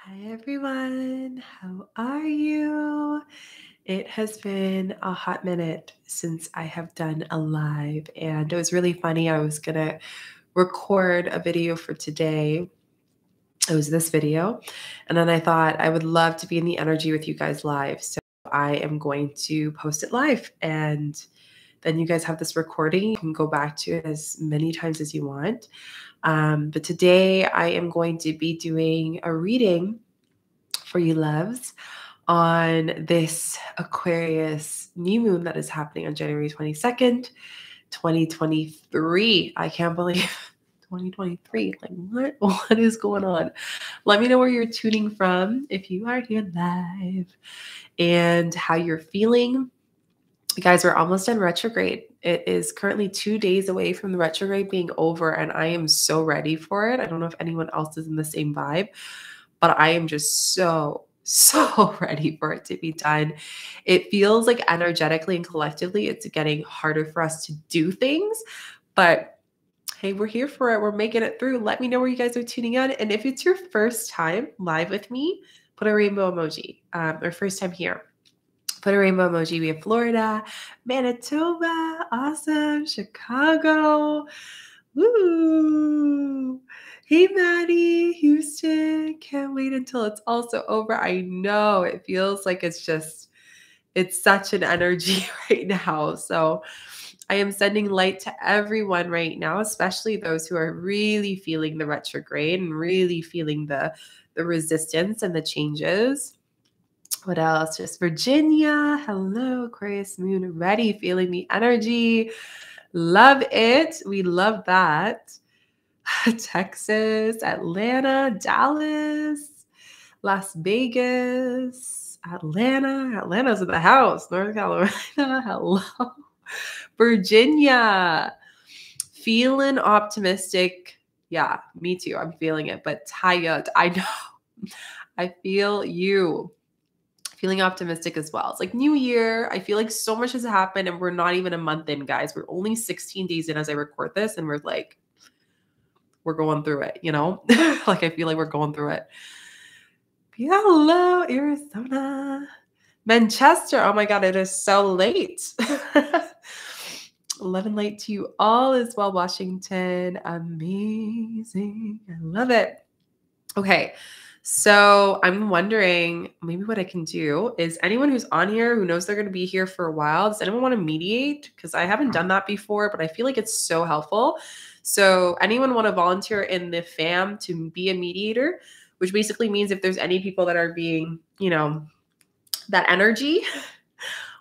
Hi everyone, how are you? It has been a hot minute since I have done a live, and it was really funny. I was gonna record a video for today. It was this video, and then I thought I would love to be in the energy with you guys live. So I am going to post it live, and then you guys have this recording. You can go back to it as many times as you want. But today I am going to be doing a reading for you loves on this Aquarius new moon that is happening on January 22nd, 2023. I can't believe 2023. Like what is going on? Let me know where you're tuning from if you are here live and how you're feeling. You guys, we're almost in retrograde. It is currently 2 days away from the retrograde being over, and I am so ready for it. I don't know if anyone else is in the same vibe, but I am just so ready for it to be done. It feels like energetically and collectively, it's getting harder for us to do things, but hey, we're here for it. We're making it through. Let me know where you guys are tuning in. And if it's your first time live with me, put a rainbow emoji, or first time here. Put a rainbow emoji. We have Florida, Manitoba, awesome, Chicago. Woo! Hey, Maddie, Houston. Can't wait until it's also over. I know it feels like it's such an energy right now. So I am sending light to everyone right now, especially those who are really feeling the retrograde and really feeling the resistance and the changes. What else? Just Virginia. Hello, Aquarius moon. Ready, feeling the energy. Love it. We love that. Texas, Atlanta, Dallas, Las Vegas, Atlanta. Atlanta's in the house. North Carolina. Hello. Virginia. Feeling optimistic. Yeah, me too. I'm feeling it, but tired. I know. I feel you. Feeling optimistic as well. It's like new year. I feel like so much has happened and we're not even a month in, guys. We're only 16 days in as I record this and we're going through it, you know? Like I feel like we're going through it. Hello, Arizona. Manchester. Oh my God, it is so late. 11 late to you all as well, Washington. Amazing. I love it. Okay. So I'm wondering maybe what I can do is anyone who's on here who knows they're going to be here for a while, does anyone want to mediate? Because I haven't done that before, but I feel like it's so helpful. So anyone want to volunteer in the fam to be a mediator, which basically means if there's any people that are being, that energy,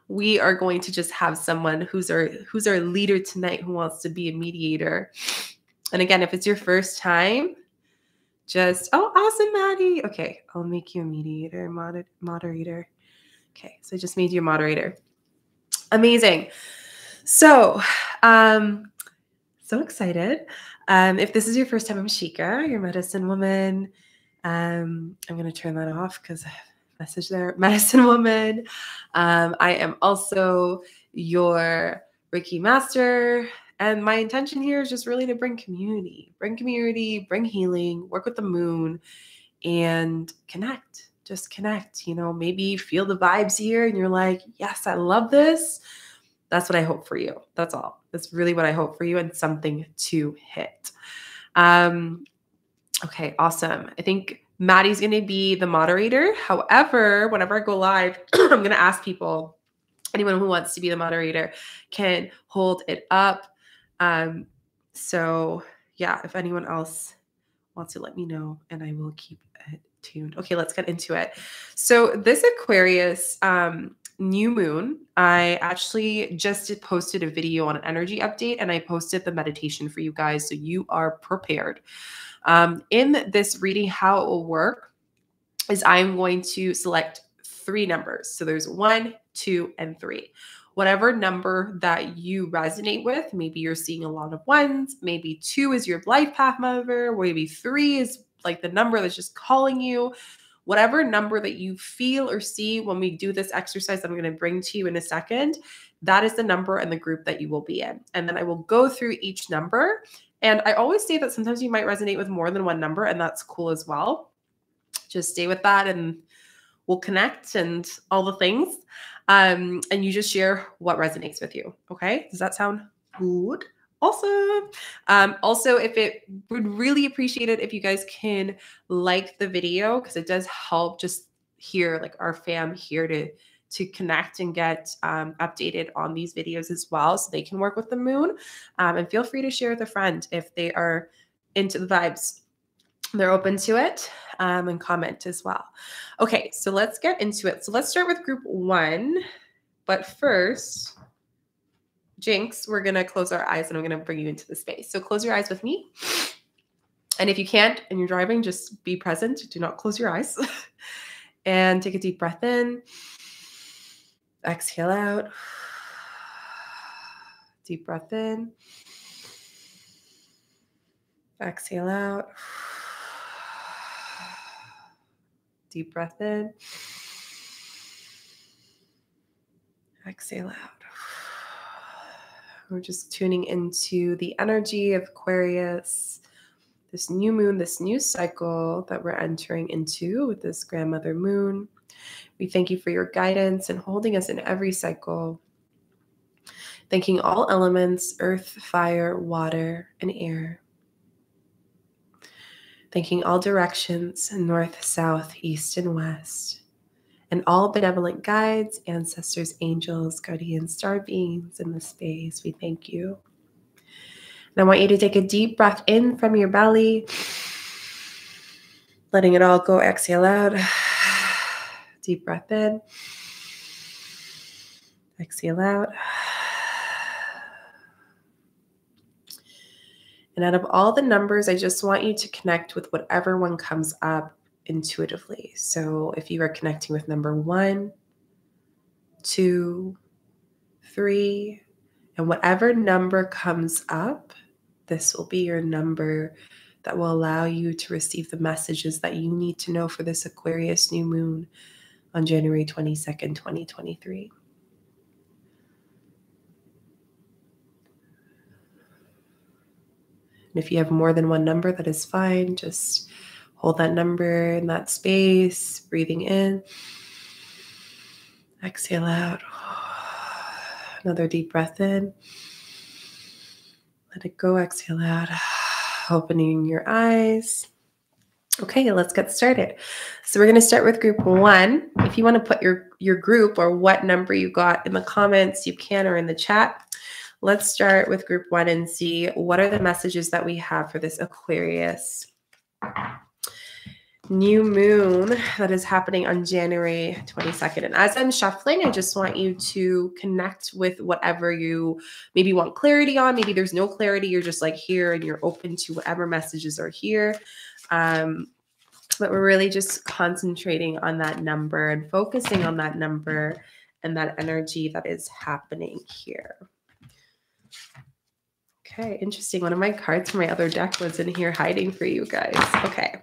we are going to just have someone who's our leader tonight who wants to be a mediator. And again, if it's your first time, awesome, Maddie. Okay, I'll make you a mediator, moderator. Okay, so I just made you a moderator. Amazing. So, so excited. If this is your first time, I'm Shika, your medicine woman. I'm going to turn that off because I have a message there. Medicine woman. I am also your Reiki master. And my intention here is just really to bring community, bring healing, work with the moon, and connect. Just connect. Maybe feel the vibes here and you're like, yes, I love this. That's what I hope for you. That's all. That's really what I hope for you and something to hit. Okay, awesome. I think Maddie's going to be the moderator. However, whenever I go live, I'm going to ask people, anyone who wants to be the moderator can hold it up. So yeah, if anyone else wants to let me know and I will keep it tuned. Okay, let's get into it. So this Aquarius new moon, I actually just posted a video on an energy update and I posted the meditation for you guys so you are prepared. In this reading, how it will work is I'm going to select 3 numbers. So there's 1, 2, and 3. Whatever number that you resonate with, maybe you're seeing a lot of 1s, maybe 2 is your life path number, maybe 3 is like the number that's just calling you. Whatever number that you feel or see when we do this exercise that I'm going to bring to you in a second, that is the number and the group that you will be in. And then I will go through each number. And I always say that sometimes you might resonate with more than one number, and that's cool as well. just stay with that and we'll connect and all the things. And you just share what resonates with you. Okay. Does that sound good? Awesome. Also, if it would really appreciate it if you guys can like the video, because it does help just here, like our fam here to connect and get updated on these videos as well, so they can work with the moon. And feel free to share with a friend if they are into the vibes. They're open to it, and comment as well. Okay, so let's get into it. So let's start with group 1. But first, Jinx, we're going to close our eyes and I'm going to bring you into the space. So close your eyes with me. And if you can't and you're driving, just be present. Do not close your eyes. And take a deep breath in. Exhale out. Deep breath in. Exhale out. Deep breath in. Exhale out. We're just tuning into the energy of Aquarius, this new moon, this new cycle that we're entering into with this grandmother moon. We thank you for your guidance and holding us in every cycle. Thanking all elements, earth, fire, water, and air. Thanking all directions, north, south, east, and west. And all benevolent guides, ancestors, angels, guardians, star beings in this space. We thank you. And I want you to take a deep breath in from your belly. Letting it all go. Exhale out. Deep breath in. Exhale out. And out of all the numbers, I just want you to connect with whatever one comes up intuitively. So if you are connecting with number 1, 2, 3, and whatever number comes up, this will be your number that will allow you to receive the messages that you need to know for this Aquarius new moon on January 22nd, 2023. And if you have more than one number, that is fine. Just hold that number in that space, breathing in. Exhale out. Another deep breath in. Let it go. Exhale out. Opening your eyes. Okay, let's get started. So we're going to start with group 1. If you want to put your group or what number you got in the comments, you can, or in the chat. Let's start with group 1 and see what are the messages that we have for this Aquarius new moon that is happening on January 22nd. And as I'm shuffling, I just want you to connect with whatever you maybe want clarity on. Maybe there's no clarity. You're just like here and you're open to whatever messages are here. But we're really just concentrating on that number and focusing on that number and that energy that is happening here. Okay, interesting. One of my cards from my other deck was in here hiding for you guys. Okay.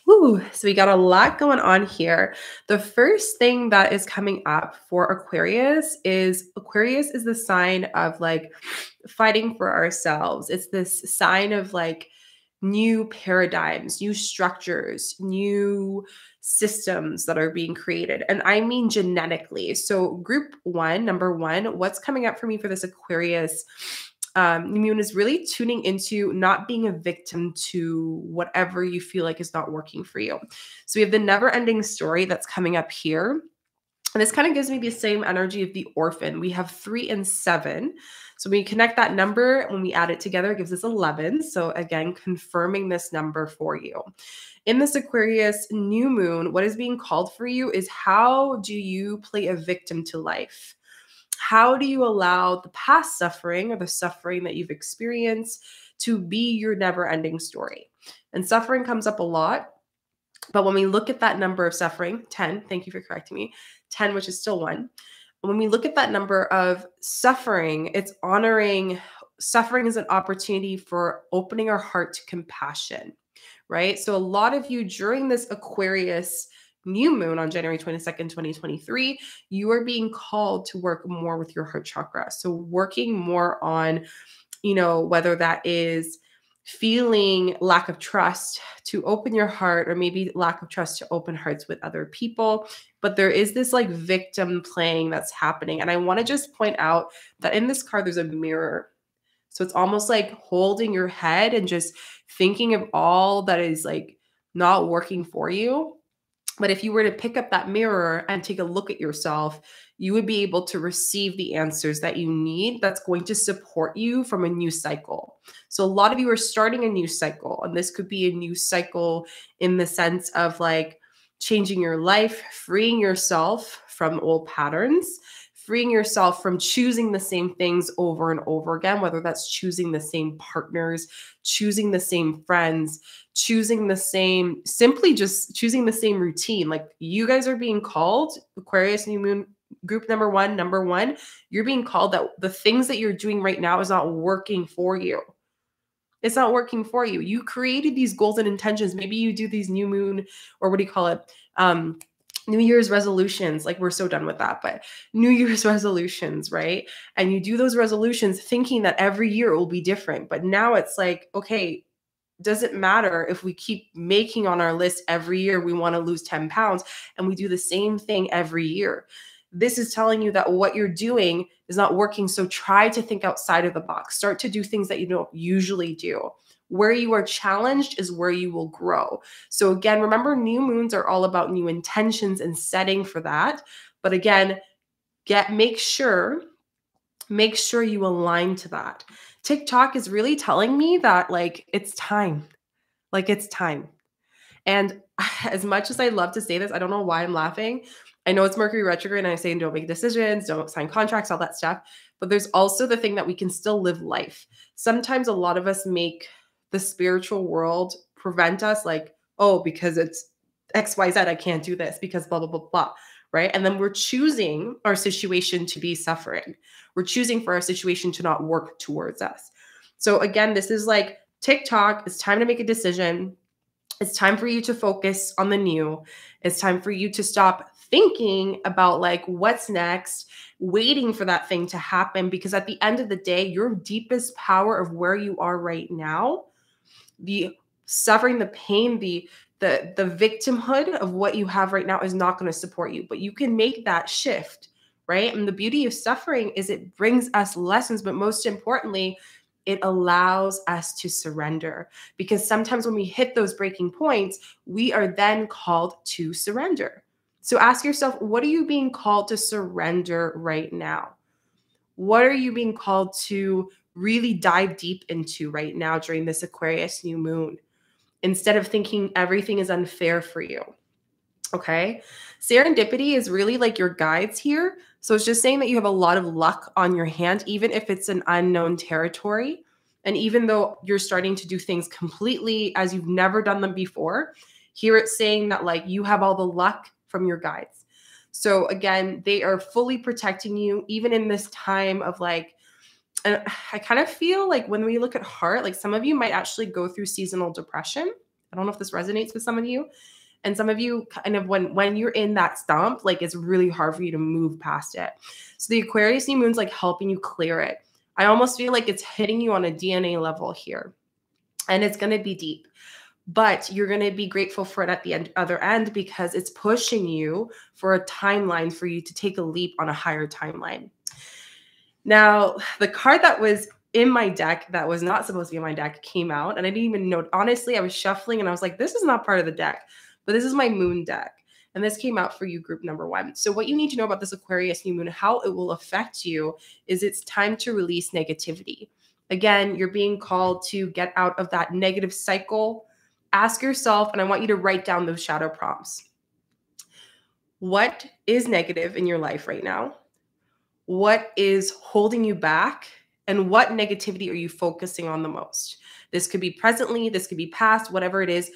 Woo, so we got a lot going on here. The first thing that is coming up for Aquarius is the sign of like fighting for ourselves. It's this sign of like new paradigms, new structures, new systems that are being created. And I mean genetically. So group 1, number 1, what's coming up for me for this Aquarius moon is really tuning into not being a victim to whatever you feel like is not working for you. So we have the never-ending story that's coming up here. And this kind of gives me the same energy of the orphan. We have 3 and 7. So when we connect that number, when we add it together, it gives us 11. So again, confirming this number for you. In this Aquarius new moon, what is being called for you is how do you play a victim to life? How do you allow the past suffering or the suffering that you've experienced to be your never-ending story? And suffering comes up a lot. But when we look at that number of suffering, 10, thank you for correcting me, 10, which is still 1. When we look at that number of suffering, it's honoring suffering as an opportunity for opening our heart to compassion, right? So a lot of you during this Aquarius new moon on January 22nd, 2023, you are being called to work more with your heart chakra. So working more on, whether that is feeling lack of trust to open your heart, or maybe lack of trust to open hearts with other people. But there is this like victim playing that's happening. And I want to just point out that in this card, there's a mirror. So it's almost like holding your head and just thinking of all that is like not working for you. But if you were to pick up that mirror and take a look at yourself, you would be able to receive the answers that you need that's going to support you from a new cycle. So a lot of you are starting a new cycle, and this could be a new cycle in the sense of like changing your life, freeing yourself from old patterns, freeing yourself from choosing the same things over and over again, whether that's choosing the same partners, choosing the same friends, choosing the same, simply just choosing the same routine. Like you guys are being called, Aquarius new moon group number one, you're being called that the things that you're doing right now is not working for you. It's not working for you. You created these goals and intentions. Maybe you do these new moon, or what do you call it? New Year's resolutions. Like we're so done with that, but New Year's resolutions, right? And you do those resolutions thinking that every year it will be different. But now it's like, okay, does it matter if we keep making on our list every year we want to lose 10 pounds and we do the same thing every year? This is telling you that what you're doing is not working. So try to think outside of the box. Start to do things that you don't usually do. Where you are challenged is where you will grow. So again, remember, new moons are all about new intentions and setting for that. But again, make sure you align to that. TikTok is really telling me that like it's time. Like it's time. And as much as I love to say this, I don't know why I'm laughing. I know it's Mercury retrograde and I'm saying don't make decisions, don't sign contracts, all that stuff. But there's also the thing that we can still live life. Sometimes a lot of us make the spiritual world prevent us, like, oh, because it's XYZ, I can't do this because blah, blah, blah, blah. Right. And then we're choosing our situation to be suffering. We're choosing for our situation to not work towards us. So again, this is like TikTok. It's time to make a decision. It's time for you to focus on the new. It's time for you to stop thinking about like what's next, waiting for that thing to happen. Because at the end of the day, your deepest power of where you are right now, the suffering, the pain, the victimhood of what you have right now is not going to support you. But you can make that shift, right? And the beauty of suffering is it brings us lessons, but most importantly, it allows us to surrender. Because sometimes when we hit those breaking points, we are then called to surrender. So ask yourself, what are you being called to surrender right now? What are you being called to really dive deep into right now during this Aquarius new moon, instead of thinking everything is unfair for you? Okay. Serendipity is really like your guides here. So it's just saying that you have a lot of luck on your hand, even if it's an unknown territory. And even though you're starting to do things completely as you've never done them before, here it's saying that like you have all the luck from your guides. So again, they are fully protecting you, even in this time of like, and I kind of feel like when we look at heart, like some of you might actually go through seasonal depression. I don't know if this resonates with some of you. And some of you kind of when you're in that stump, like it's really hard for you to move past it. So the Aquarius new moon's like helping you clear it. I almost feel like it's hitting you on a DNA level here. And it's going to be deep. But you're going to be grateful for it at the other end, because it's pushing you for a timeline for you to take a leap on a higher timeline. Now, the card that was in my deck that was not supposed to be in my deck came out, and I didn't even know. Honestly, I was shuffling and I was like, this is not part of the deck, but this is my moon deck. And this came out for you, group number one. So what you need to know about this Aquarius new moon, how it will affect you, is it's time to release negativity. Again, you're being called to get out of that negative cycle. Ask yourself, and I want you to write down those shadow prompts. What is negative in your life right now? What is holding you back? And what negativity are you focusing on the most? This could be presently, this could be past, whatever it is.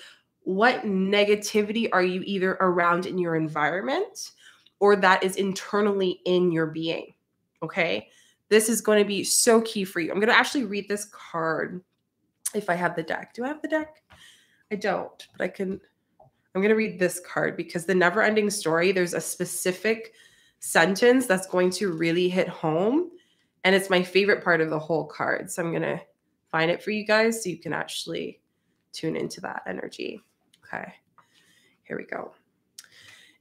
What negativity are you either around in your environment or that is internally in your being? Okay. This is going to be so key for you. I'm going to actually read this card if I have the deck. Do I have the deck? I don't, but I'm going to read this card because the never ending story, there's a specific sentence that's going to really hit home. And it's my favorite part of the whole card. So I'm going to find it for you guys so you can actually tune into that energy. Okay, here we go.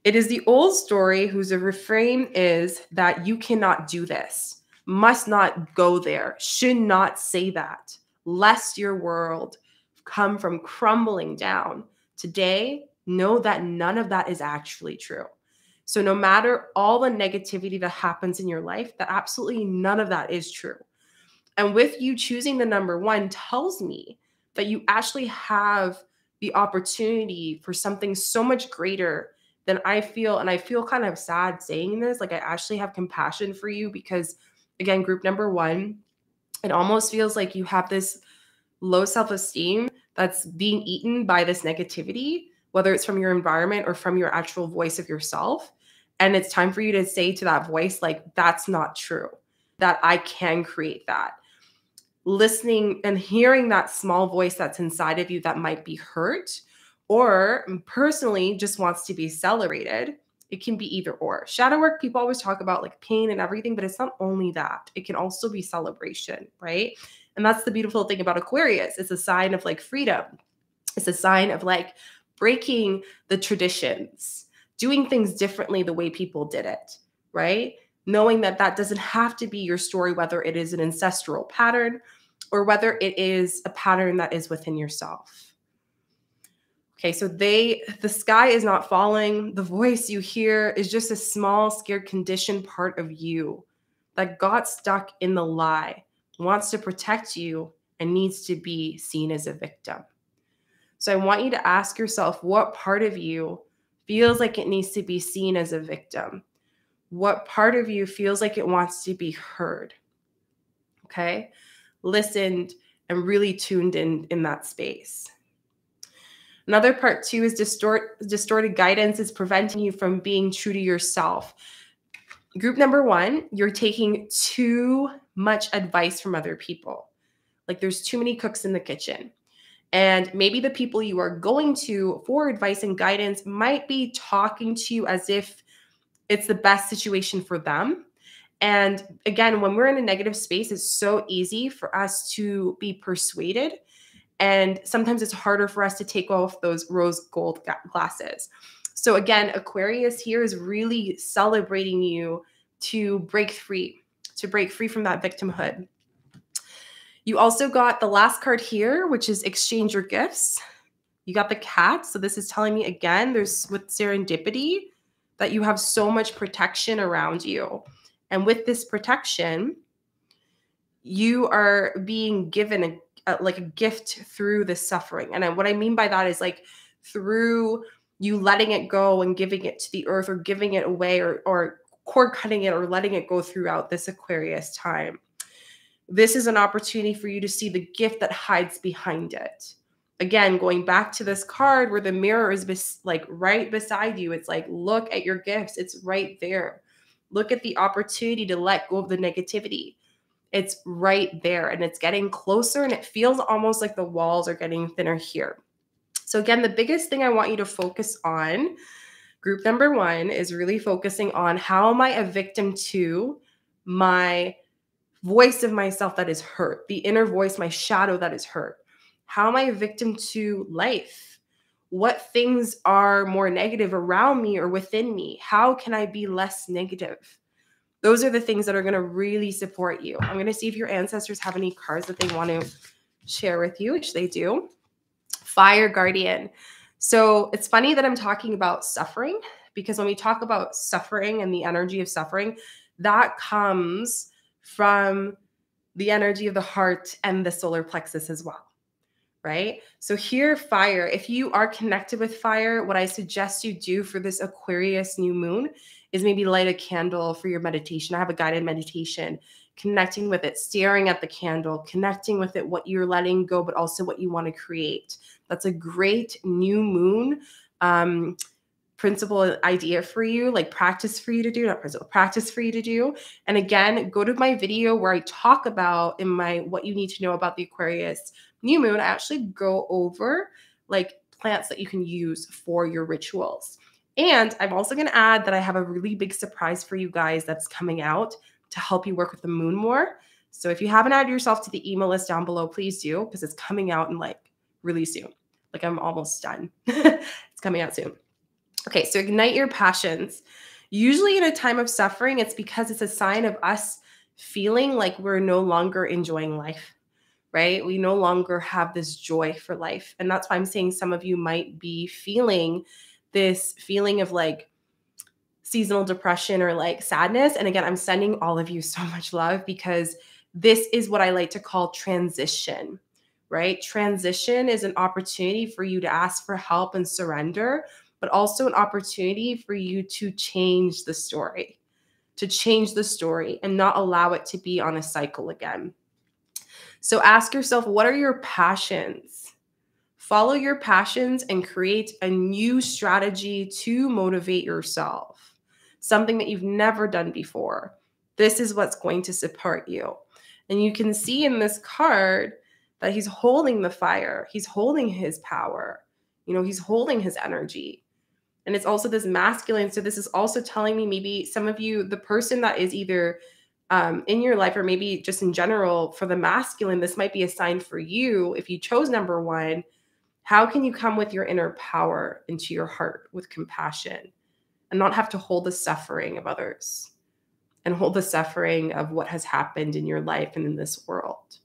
It is the old story whose refrain is that you cannot do this, must not go there, should not say that, lest your world come from crumbling down. Today, know that none of that is actually true. So no matter all the negativity that happens in your life, that absolutely none of that is true. And with you choosing the number 1 tells me that you actually have the opportunity for something so much greater than I feel. And I feel kind of sad saying this. Like, I actually have compassion for you because, again, group number 1, it almost feels like you have this low self-esteem that's being eaten by this negativity, whether it's from your environment or from your actual voice of yourself. And it's time for you to say to that voice, like, that's not true, that I can create that. Listening and hearing that small voice that's inside of you that might be hurt or personally just wants to be celebrated. It can be either or. Shadow work, people always talk about like pain and everything, but it's not only that. It can also be celebration, right? And that's the beautiful thing about Aquarius. It's a sign of like freedom. It's a sign of like breaking the traditions, doing things differently the way people did it, right? Knowing that that doesn't have to be your story, whether it is an ancestral pattern or whether it is a pattern that is within yourself. Okay, so the sky is not falling. The voice you hear is just a small, scared, conditioned part of you that got stuck in the lie, wants to protect you, and needs to be seen as a victim. So I want you to ask yourself, what part of you feels like it needs to be seen as a victim? What part of you feels like it wants to be heard? Okay, listened and really tuned in that space. Another part too is distorted guidance is preventing you from being true to yourself. Group number 1, you're taking too much advice from other people. Like, there's too many cooks in the kitchen. And maybe the people you are going to for advice and guidance might be talking to you as if it's the best situation for them. And again, when we're in a negative space, it's so easy for us to be persuaded. And sometimes it's harder for us to take off those rose gold glasses. So again, Aquarius here is really celebrating you to break free from that victimhood. You also got the last card here, which is exchange your gifts. You got the cat. So this is telling me, again, there's with serendipity that you have so much protection around you. And with this protection, you are being given like a gift through the suffering. And what I mean by that is like through you letting it go and giving it to the earth or giving it away or cord cutting it or letting it go throughout this Aquarius time. This is an opportunity for you to see the gift that hides behind it. Again, going back to this card where the mirror is like right beside you. It's like, look at your gifts. It's right there. Look at the opportunity to let go of the negativity. It's right there and it's getting closer and it feels almost like the walls are getting thinner here. So again, the biggest thing I want you to focus on, group number 1, is really focusing on how am I a victim to my voice of myself that is hurt, the inner voice, my shadow that is hurt. How am I a victim to life? What things are more negative around me or within me? How can I be less negative? Those are the things that are going to really support you. I'm going to see if your ancestors have any cards that they want to share with you, which they do. Fire Guardian. So it's funny that I'm talking about suffering because when we talk about suffering and the energy of suffering, that comes from the energy of the heart and the solar plexus as well, right? So here, fire, if you are connected with fire, what I suggest you do for this Aquarius new moon is maybe light a candle for your meditation. I have a guided meditation, connecting with it, staring at the candle, connecting with it, what you're letting go, but also what you want to create. That's a great new moon principle idea for you, like practice for you to do, not principle, practice for you to do. And again, go to my video where I talk about in my what you need to know about the Aquarius new moon. I actually go over like plants that you can use for your rituals. And I'm also going to add that I have a really big surprise for you guys that's coming out to help you work with the moon more. So if you haven't added yourself to the email list down below, please do, because it's coming out in like really soon. Like I'm almost done. It's coming out soon. Okay, so ignite your passions. Usually in a time of suffering, it's because it's a sign of us feeling like we're no longer enjoying life, right? We no longer have this joy for life. And that's why I'm saying some of you might be feeling this feeling of like seasonal depression or like sadness. And again, I'm sending all of you so much love, because this is what I like to call transition, right? Transition is an opportunity for you to ask for help and surrender, but also an opportunity for you to change the story, and not allow it to be on a cycle again. So ask yourself, what are your passions? Follow your passions and create a new strategy to motivate yourself, something that you've never done before. This is what's going to support you. And you can see in this card that he's holding the fire. He's holding his power. He's holding his energy. And it's also this masculine. So this is also telling me maybe some of you, the person that is either in your life or maybe just in general for the masculine, this might be a sign for you. If you chose number 1, how can you come with your inner power into your heart with compassion and not have to hold the suffering of others and hold the suffering of what has happened in your life and in this world?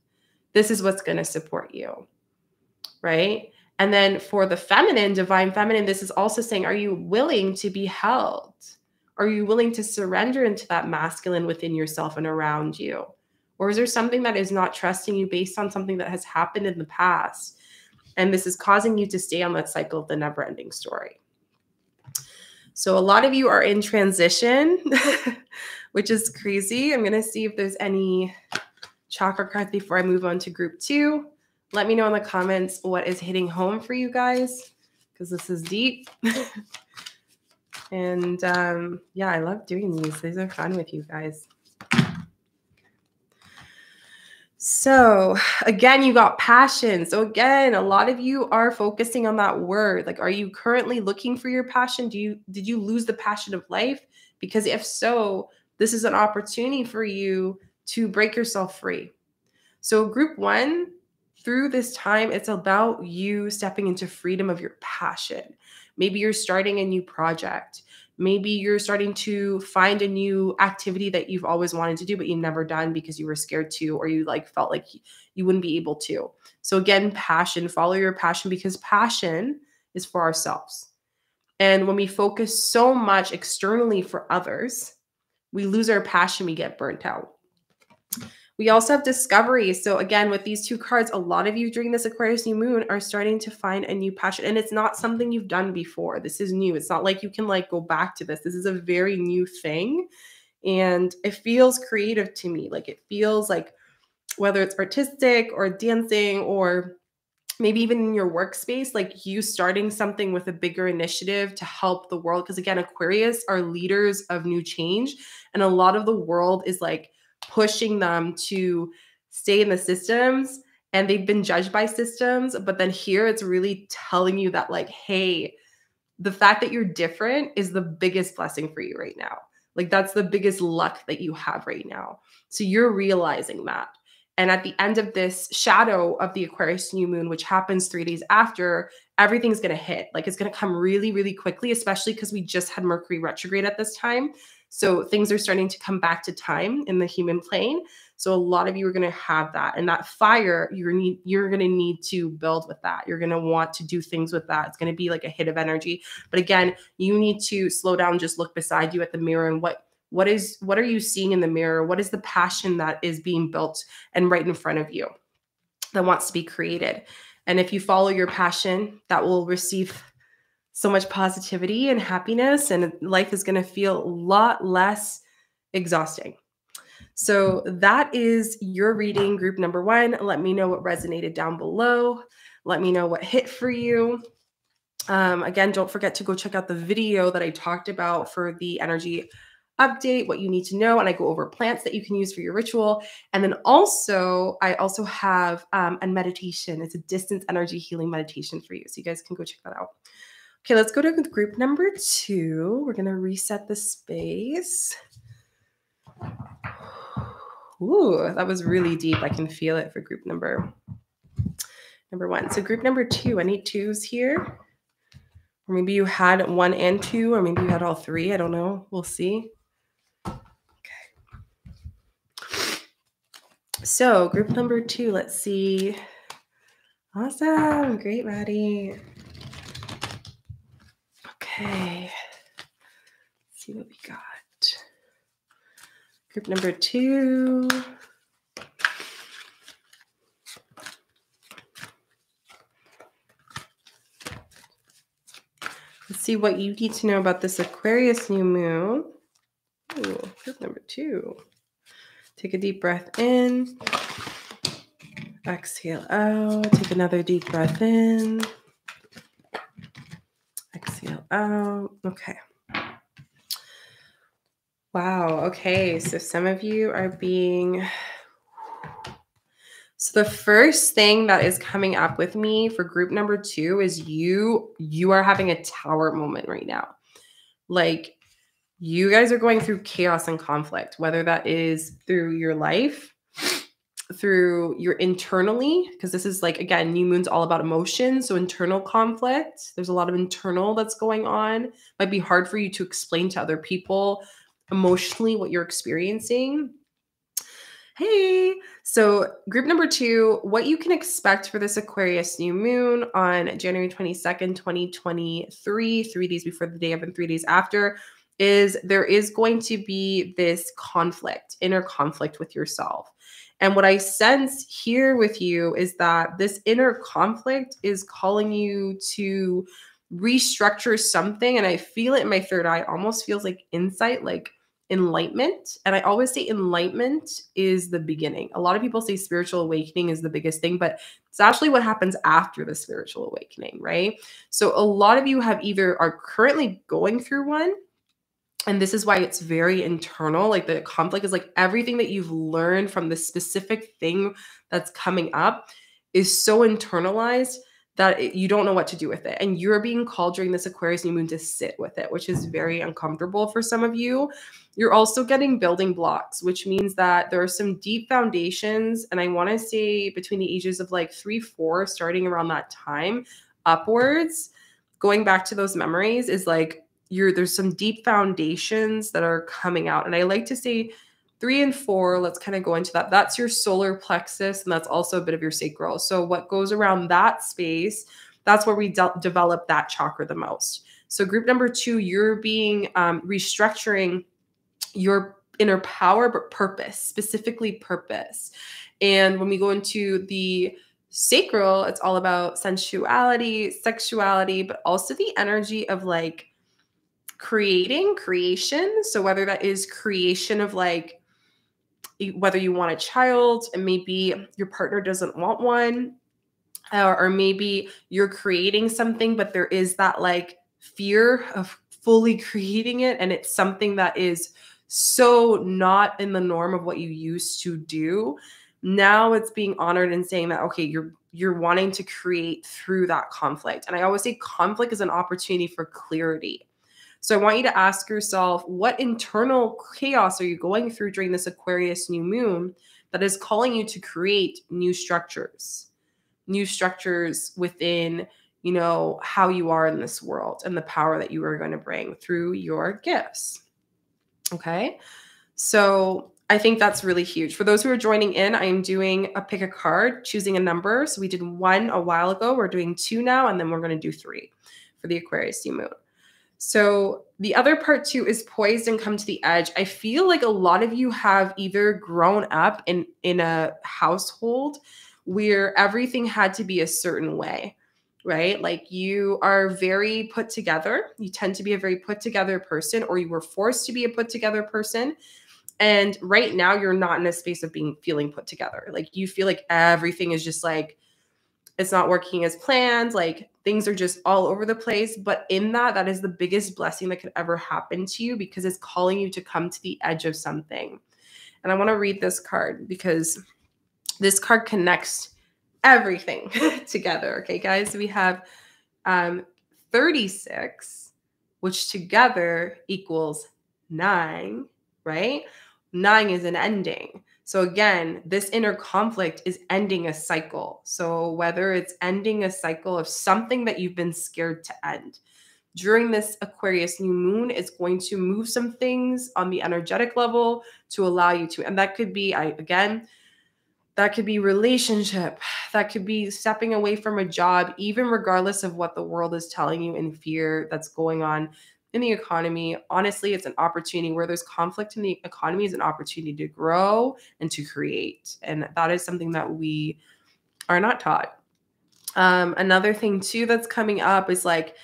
This is what's going to support you, right? And then for the feminine, divine feminine, this is also saying, are you willing to be held? Are you willing to surrender into that masculine within yourself and around you? Or is there something that is not trusting you based on something that has happened in the past? And this is causing you to stay on that cycle of the never-ending story. So a lot of you are in transition, which is crazy. I'm going to see if there's any chakra cards before I move on to group 2. Let me know in the comments what is hitting home for you guys, because this is deep. And yeah, I love doing these. These are fun with you guys. So again, you got passion. So again, a lot of you are focusing on that word. Like, are you currently looking for your passion? Did you lose the passion of life? Because if so, this is an opportunity for you to break yourself free. So group 1, through this time, it's about you stepping into freedom of your passion. Maybe you're starting a new project. Maybe you're starting to find a new activity that you've always wanted to do, but you've never done because you were scared to, or you like felt like you wouldn't be able to. So again, passion, follow your passion, because passion is for ourselves. And when we focus so much externally for others, we lose our passion, we get burnt out. We also have discovery. So again, with these 2 cards, a lot of you during this Aquarius new moon are starting to find a new passion. And it's not something you've done before. This is new. It's not like you can like go back to this. This is a very new thing. And it feels creative to me. Like it feels like, whether it's artistic or dancing or maybe even in your workspace, like you starting something with a bigger initiative to help the world. Because again, Aquarius are leaders of new change. And a lot of the world is like pushing them to stay in the systems, and they've been judged by systems. But then here it's really telling you that like, hey, the fact that you're different is the biggest blessing for you right now. Like that's the biggest luck that you have right now. So you're realizing that. And at the end of this shadow of the Aquarius new moon, which happens 3 days after, everything's going to hit. Like it's going to come really, really quickly, especially because we just had Mercury retrograde at this time. So things are starting to come back to time in the human plane. So a lot of you are going to have that. And that fire, you're going to need to build with that. You're going to want to do things with that. It's going to be like a hit of energy. But again, you need to slow down, just look beside you at the mirror, and what are you seeing in the mirror? What is the passion that is being built and right in front of you that wants to be created? And if you follow your passion, that will receive so much positivity and happiness, and life is going to feel a lot less exhausting. So that is your reading, group number 1. Let me know what resonated down below. Let me know what hit for you. Again, don't forget to go check out the video that I talked about for the energy update, what you need to know. And I go over plants that you can use for your ritual. And then also, I also have a meditation. It's a distance energy healing meditation for you. So you guys can go check that out. Okay, let's go to group number 2. We're going to reset the space. Ooh, that was really deep. I can feel it for group number one. So group number 2, any 2s here? Or maybe you had 1 and 2, or maybe you had all 3. I don't know. We'll see. Okay. So group number 2, let's see. Awesome. Great, Maddie. Okay. Let's see what we got. Group number 2. Let's see what you need to know about this Aquarius new moon. Ooh, group number 2. Take a deep breath in. Exhale out. Take another deep breath in. Exhale out. Okay. Wow. Okay. So some of you are being... So the first thing that is coming up with me for group number 2 is you are having a tower moment right now. Like, you guys are going through chaos and conflict, whether that is through your life, through your internally, because this is like, again, new moon's all about emotion. So internal conflict, there's a lot of internal that's going on. Might be hard for you to explain to other people emotionally what you're experiencing. Hey, so group number 2, what you can expect for this Aquarius new moon on January 22nd, 2023, 3 days before the day of and 3 days after, is there is going to be this conflict, inner conflict with yourself. And what I sense here with you is that this inner conflict is calling you to restructure something. And I feel it in my third eye, almost feels like insight, like enlightenment. And I always say enlightenment is the beginning. A lot of people say spiritual awakening is the biggest thing, but it's actually what happens after the spiritual awakening, right? So a lot of you have either are currently going through one, and this is why it's very internal. Like the conflict is like everything that you've learned from the specific thing that's coming up is so internalized that you don't know what to do with it. And you're being called during this Aquarius new moon to sit with it, which is very uncomfortable for some of you. You're also getting building blocks, which means that there are some deep foundations. And I want to say between the ages of like 3, 4, starting around that time upwards, going back to those memories is like, there's some deep foundations that are coming out. And I like to say 3 and 4, let's kind of go into that. That's your solar plexus, and that's also a bit of your sacral. So what goes around that space, that's where we develop that chakra the most. So group number 2, you're being restructuring your inner power, but purpose, specifically purpose. And when we go into the sacral, it's all about sensuality, sexuality, but also the energy of like creation. So whether that is creation of like, whether you want a child and maybe your partner doesn't want one, or maybe you're creating something, but there is that like fear of fully creating it. And it's something that is so not in the norm of what you used to do. Now it's being honored and saying that, okay, you're wanting to create through that conflict. And I always say conflict is an opportunity for clarity. So I want you to ask yourself, what internal chaos are you going through during this Aquarius new moon that is calling you to create new structures within, you know, how you are in this world and the power that you are going to bring through your gifts. Okay. So I think that's really huge. For those who are joining in, I am doing a pick a card, choosing a number. So we did 1 a while ago. We're doing 2 now, and then we're going to do 3 for the Aquarius new moon. So the other part too is poised and come to the edge. I feel like a lot of you have either grown up in a household where everything had to be a certain way, right? Like you are very put together. You tend to be a very put together person, or you were forced to be a put together person. And right now you're not in a space of feeling put together. Like you feel like everything is just like, it's not working as planned. Like things are just all over the place. But in that is the biggest blessing that could ever happen to you, because it's calling you to come to the edge of something. And I want to read this card because this card connects everything together. Okay, guys, we have 36, which together equals 9, right? 9 is an ending. So again, this inner conflict is ending a cycle. So whether it's ending a cycle of something that you've been scared to end, during this Aquarius new moon, it's going to move some things on the energetic level to allow you to. And that could be, that could be relationship. That could be stepping away from a job, even regardless of what the world is telling you in fear that's going on in the economy. Honestly, it's an opportunity where there's conflict in the economy is an opportunity to grow and to create. And that is something that we are not taught. Another thing too that's coming up is like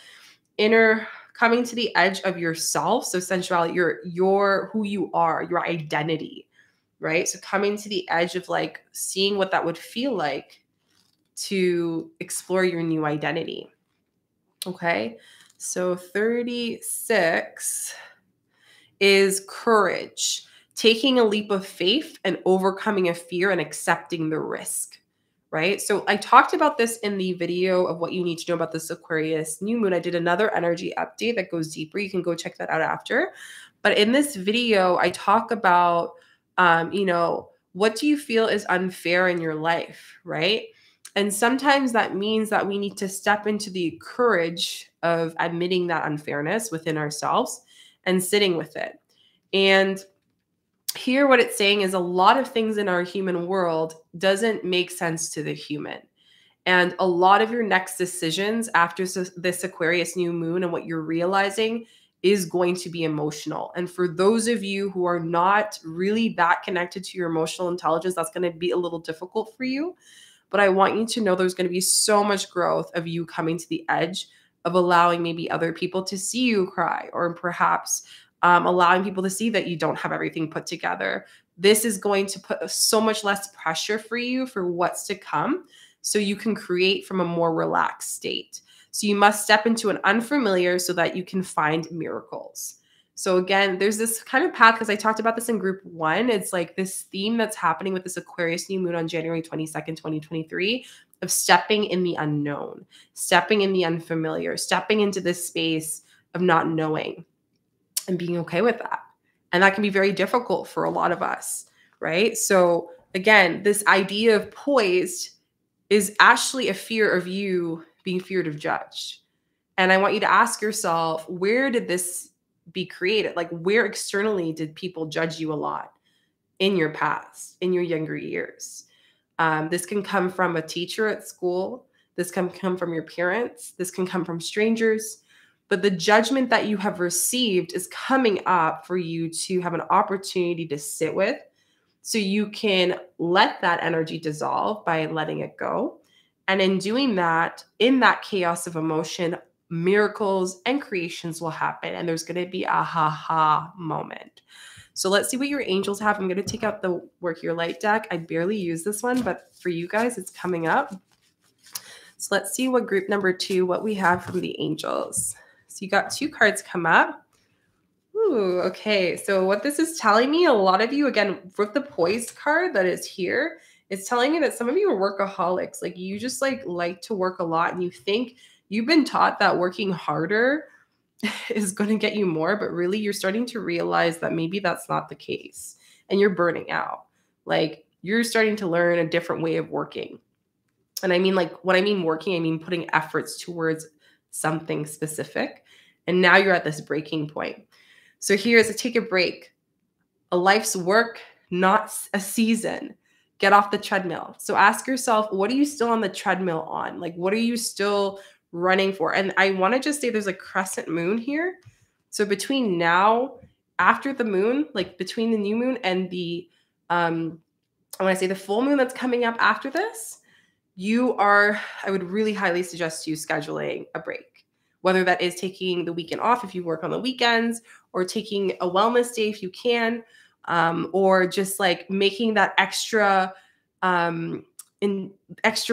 inner coming to the edge of yourself. So sensuality, your who you are, your identity, right? So coming to the edge of like seeing what that would feel like to explore your new identity. Okay. So 36 is courage, taking a leap of faith and overcoming a fear and accepting the risk, right? So I talked about this in the video of what you need to know about this Aquarius new moon. I did another energy update that goes deeper. You can go check that out after. But in this video, I talk about, what do you feel is unfair in your life, right? And sometimes that means that we need to step into the courage of admitting that unfairness within ourselves and sitting with it. And here, what it's saying is a lot of things in our human world doesn't make sense to the human. And a lot of your next decisions after this Aquarius new moon and what you're realizing is going to be emotional. And for those of you who are not really that connected to your emotional intelligence, that's going to be a little difficult for you. But I want you to know there's going to be so much growth of you coming to the edge of allowing maybe other people to see you cry, or perhaps allowing people to see that you don't have everything put together. This is going to put so much less pressure for you for what's to come, so you can create from a more relaxed state. So you must step into an unfamiliar so that you can find miracles. So again, there's this kind of path, because I talked about this in group 1. It's like this theme that's happening with this Aquarius new moon on January 22nd, 2023, of stepping in the unknown, stepping in the unfamiliar, stepping into this space of not knowing and being okay with that. And that can be very difficult for a lot of us, right? So again, this idea of poised is actually a fear of you being feared of judged. And I want you to ask yourself, where did this be created? Like, where externally did people judge you a lot in your past, in your younger years? This can come from a teacher at school. This can come from your parents. This can come from strangers. But the judgment that you have received is coming up for you to have an opportunity to sit with, so you can let that energy dissolve by letting it go. And in doing that, in that chaos of emotion, miracles and creations will happen. And there's going to be a ha-ha moment. So let's see what your angels have. I'm going to take out the Work Your Light deck. I barely use this one, but for you guys, it's coming up. So let's see what group number 2, what we have from the angels. So you got 2 cards come up. Ooh, okay. So what this is telling me, a lot of you, again, with the poised card that is here, it's telling me that some of you are workaholics. Like, you just like to work a lot, and you think you've been taught that working harder is going to get you more, but really you're starting to realize that maybe that's not the case, and you're burning out. Like, you're starting to learn a different way of working. And I mean, like, when I mean working, I mean putting efforts towards something specific. And now you're at this breaking point. So here's a take a break. A life's work, not a season. Get off the treadmill. So ask yourself, what are you still on the treadmill on? Like, what are you still running for? And I want to just say there's a crescent moon here. So between now, after the moon, like between the new moon and the, when I say the full moon that's coming up after this, I would really highly suggest you scheduling a break, whether that is taking the weekend off if you work on the weekends, or taking a wellness day if you can, or just like making that extra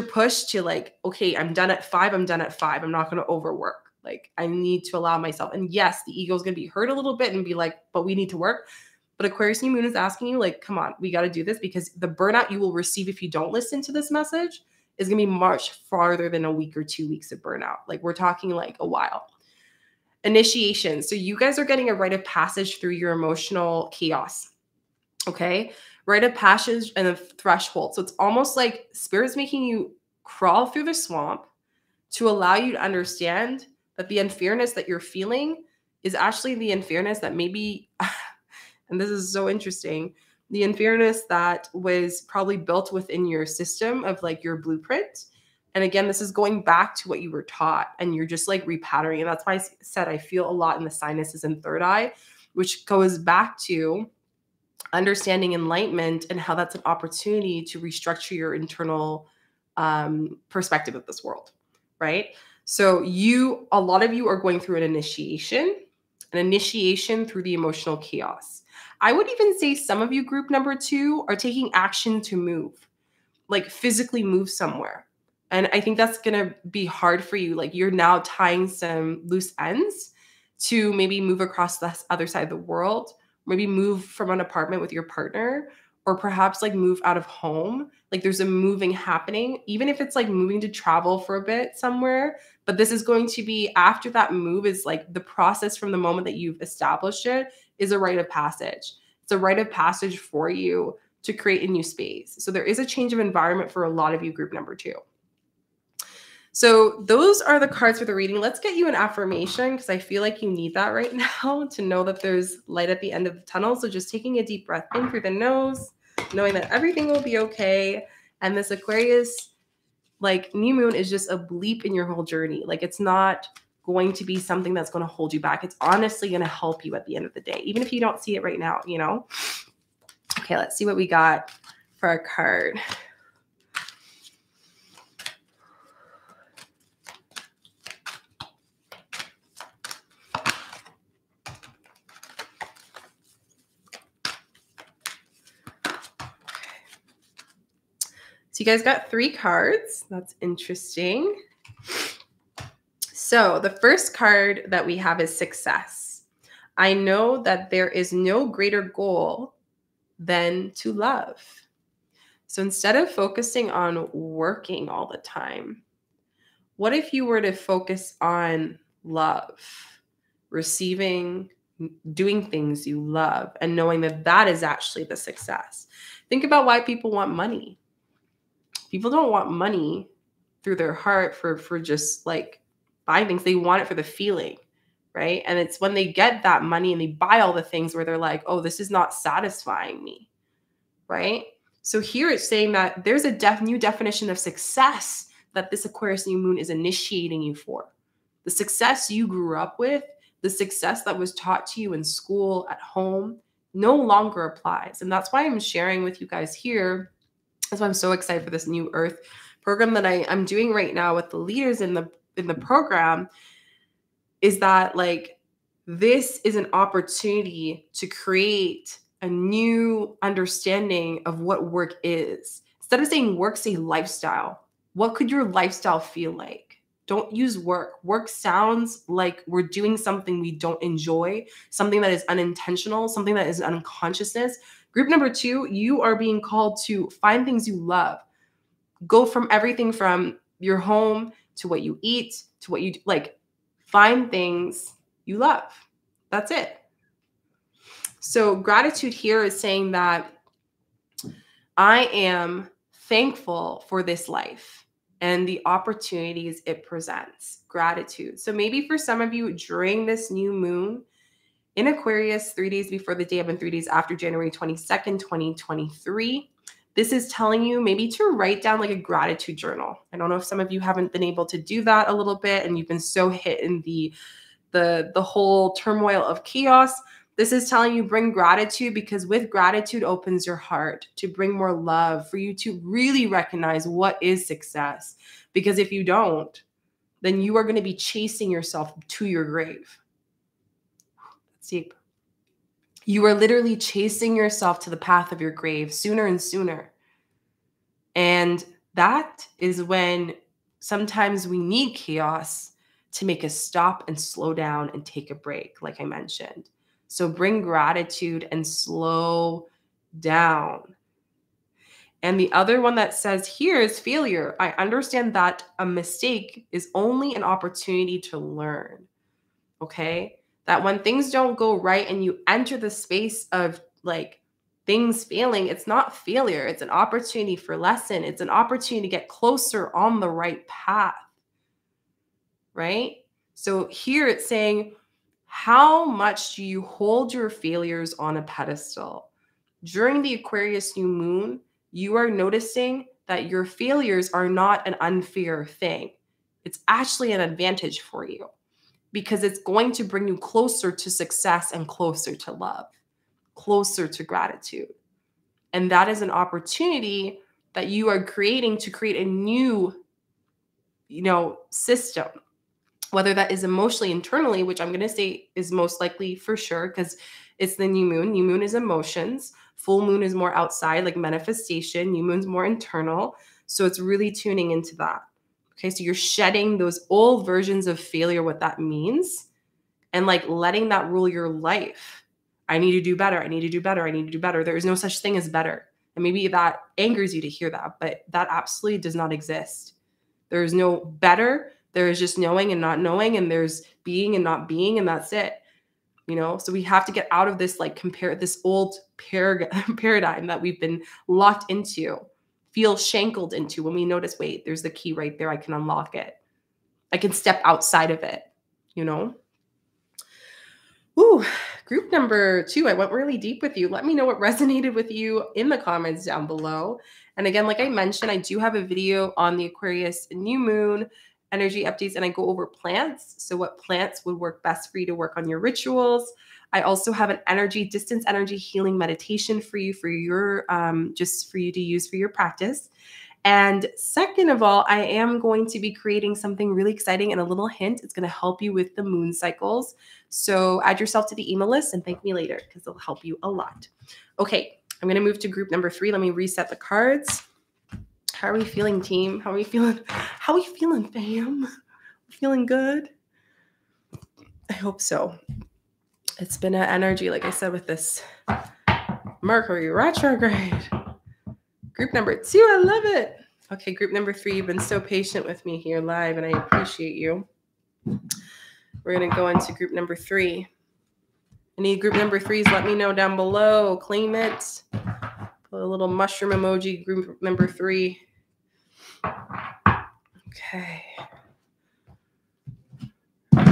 push to like, okay, I'm done at 5. I'm done at 5. I'm not going to overwork. Like, I need to allow myself. And yes, the ego is going to be hurt a little bit and be like, but we need to work. But Aquarius new moon is asking you, like, come on, we got to do this, because the burnout you will receive if you don't listen to this message is going to be much farther than a week or 2 weeks of burnout. Like, we're talking like a while. Initiation. So you guys are getting a rite of passage through your emotional chaos. Okay. rite of passage and a threshold. So it's almost like spirit's making you crawl through the swamp to allow you to understand that the unfairness that you're feeling is actually the unfairness that maybe, and this is so interesting, the unfairness that was probably built within your system of like your blueprint. And again, this is going back to what you were taught and you're just like repatterning. And that's why I said I feel a lot in the sinuses and third eye, which goes back to understanding enlightenment and how that's an opportunity to restructure your internal perspective of this world, right? So a lot of you are going through an initiation through the emotional chaos. I would even say some of you, group number 2, are taking action to move, like physically move somewhere. And I think that's going to be hard for you. Like you're now tying some loose ends to maybe move across the other side of the world, maybe move from an apartment with your partner, or perhaps like move out of home. Like there's a moving happening, even if it's like moving to travel for a bit somewhere. But this is going to be after that move is like the process from the moment that you've established it is a rite of passage. It's a rite of passage for you to create a new space. So there is a change of environment for a lot of you, group number 2. So those are the cards for the reading. Let's get you an affirmation because I feel like you need that right now to know that there's light at the end of the tunnel. So just taking a deep breath in through the nose, knowing that everything will be okay. And this Aquarius, like new moon is just a bleep in your whole journey. Like it's not going to be something that's going to hold you back. It's honestly going to help you at the end of the day, even if you don't see it right now, you know? Okay, let's see what we got for our card. So you guys got 3 cards. That's interesting. So the first card that we have is success. I know that there is no greater goal than to love. So instead of focusing on working all the time, what if you were to focus on love, receiving, doing things you love, and knowing that that is actually the success? Think about why people want money. People don't want money through their heart for just like buying things. They want it for the feeling, right? And it's when they get that money and they buy all the things where they're like, oh, this is not satisfying me, right? So here it's saying that there's a new definition of success that this Aquarius new moon is initiating you for. The success you grew up with, the success that was taught to you in school, at home, no longer applies. And that's why I'm sharing with you guys here. That's why I'm so excited for this new Earth program that I'm doing right now with the leaders in the program, is that like this is an opportunity to create a new understanding of what work is. Instead of saying work, say lifestyle. What could your lifestyle feel like? Don't use work. Work sounds like we're doing something we don't enjoy, something that is unintentional, something that is unconsciousness. Group number 2, you are being called to find things you love. Go from everything from your home to what you eat to what you do. Like find things you love. That's it. So gratitude here is saying that I am thankful for this life and the opportunities it presents. Gratitude. So maybe for some of you during this new moon in Aquarius, 3 days before the day of and 3 days after January 22nd, 2023, this is telling you maybe to write down like a gratitude journal. I don't know if some of you haven't been able to do that a little bit and you've been so hit in the whole turmoil of chaos. This is telling you bring gratitude, because with gratitude opens your heart to bring more love, for you to really recognize what is success. Because if you don't, then you are going to be chasing yourself to your grave. That's deep. You are literally chasing yourself to the path of your grave sooner and sooner. And that is when sometimes we need chaos to make us stop and slow down and take a break, like I mentioned. So bring gratitude and slow down. And the other one that says here is failure. I understand that a mistake is only an opportunity to learn. Okay? That when things don't go right and you enter the space of like things failing, it's not failure. It's an opportunity for lesson. It's an opportunity to get closer on the right path, right? So here it's saying, how much do you hold your failures on a pedestal? During the Aquarius new moon, you are noticing that your failures are not an unfair thing. It's actually an advantage for you because it's going to bring you closer to success and closer to love, closer to gratitude. And that is an opportunity that you are creating to create a new, system, whether that is emotionally, internally, which I'm going to say is most likely for sure, because it's the new moon. New moon is emotions. Full moon is more outside, like manifestation. New moon's more internal. So it's really tuning into that. Okay, so you're shedding those old versions of failure, what that means, and like letting that rule your life. I need to do better. I need to do better. I need to do better. There is no such thing as better. And maybe that angers you to hear that, but that absolutely does not exist. There is no better. There is just knowing and not knowing, and there's being and not being, and that's it. So we have to get out of this, like, compare this old paradigm that we've been locked into, feel shankled into, when we notice, wait, there's the key right there. I can unlock it. I can step outside of it, Ooh, group number 2, I went really deep with you. Let me know what resonated with you in the comments down below. And again, like I mentioned, I do have a video on the Aquarius new moon energy updates, and I go over plants. So what plants would work best for you to work on your rituals. I also have an distance energy healing meditation for you, just for you to use for your practice. And second of all, I am going to be creating something really exciting, and a little hint, it's going to help you with the moon cycles. So add yourself to the email list and thank me later because it'll help you a lot. Okay, I'm going to move to group number 3. Let me reset the cards. How are we feeling, team? How are we feeling? How are we feeling, fam? Feeling good? I hope so. It's been an energy, like I said, with this Mercury retrograde. Group number 2, I love it. Okay, group number 3, you've been so patient with me here live, and I appreciate you. We're going to go into group number 3. Any group number 3s, let me know down below. Claim it. Put a little mushroom emoji, group number 3. Okay.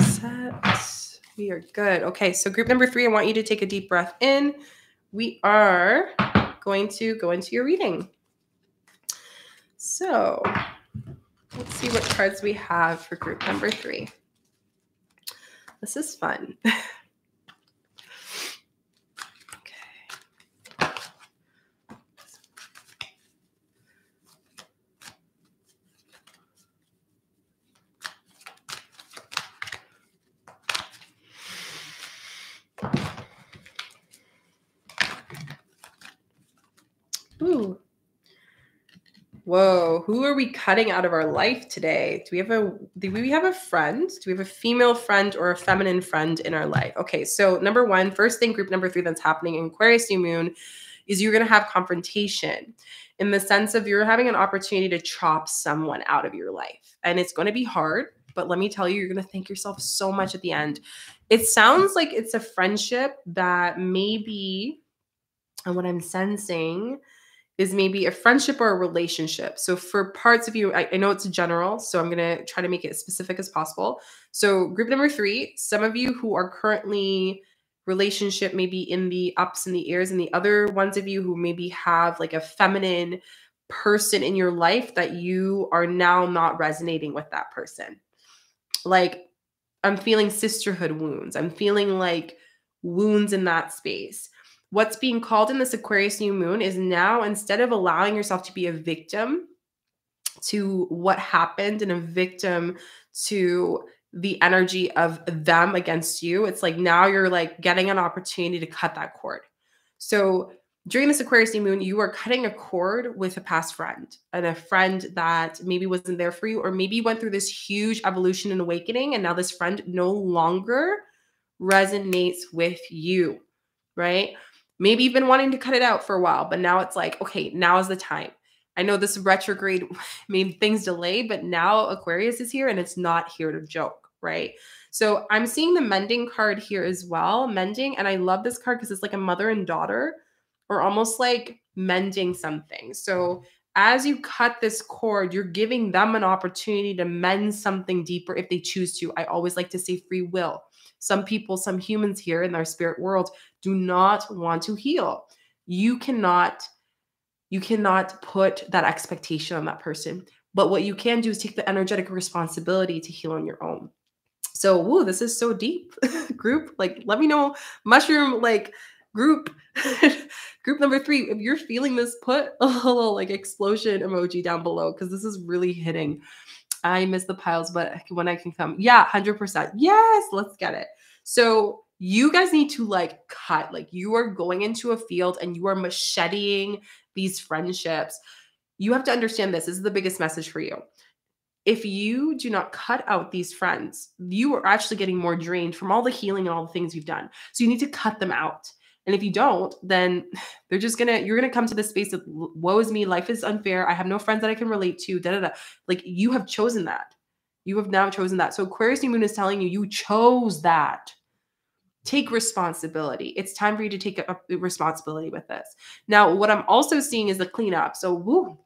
Set. We are good. Okay, so group number 3, I want you to take a deep breath in. We are going to go into your reading. So let's see what cards we have for group number 3. This is fun. Okay. Ooh. Whoa, who are we cutting out of our life today? Do we have a friend? Do we have a female friend or a feminine friend in our life? Okay, so number 1, first thing, group number 3 that's happening in Aquarius new moon is you're going to have confrontation in the sense of you're having an opportunity to chop someone out of your life. And it's going to be hard, but let me tell you, you're going to thank yourself so much at the end. It sounds like it's a friendship that maybe, and what I'm sensing is maybe a friendship or a relationship. So for parts of you, I know it's general, so I'm going to try to make it as specific as possible. So group number 3, some of you who are currently relationship, maybe in the ups and the airs, and the other ones of you who maybe have like a feminine person in your life that you are now not resonating with that person. Like, I'm feeling sisterhood wounds. I'm feeling like wounds in that space. What's being called in this Aquarius new moon is now, instead of allowing yourself to be a victim to what happened and a victim to the energy of them against you, it's like now you're like getting an opportunity to cut that cord. So during this Aquarius new moon, you are cutting a cord with a past friend, and a friend that maybe wasn't there for you, or maybe you went through this huge evolution and awakening, and now this friend no longer resonates with you, right? Maybe you've been wanting to cut it out for a while, but now it's like, okay, now is the time. I know this retrograde made things delayed, but now Aquarius is here and it's not here to joke, right? So I'm seeing the mending card here as well, mending. And I love this card because it's like a mother and daughter. or almost like mending something. So as you cut this cord, you're giving them an opportunity to mend something deeper if they choose to. I always like to say free will. Some people, some humans here in our spirit world do not want to heal. You cannot put that expectation on that person. But what you can do is take the energetic responsibility to heal on your own. So, woo, this is so deep. Group, like, let me know, mushroom, like, group, group number 3. If you're feeling this, put a little like explosion emoji down below because this is really hitting. I miss the piles, but when I can come, yeah, 100%. Yes, let's get it. So, you guys need to like cut, like, you are going into a field and you are macheting these friendships. You have to understand this. This is the biggest message for you. If you do not cut out these friends, you are actually getting more drained from all the healing and all the things you've done. So you need to cut them out. And if you don't, then you're gonna come to this space of woe is me, life is unfair. I have no friends that I can relate to. Da da da. Like, you have chosen that. You have now chosen that. So Aquarius new moon is telling you, you chose that. Take responsibility. It's time for you to take up responsibility with this. Now, what I'm also seeing is the cleanup. So, woo,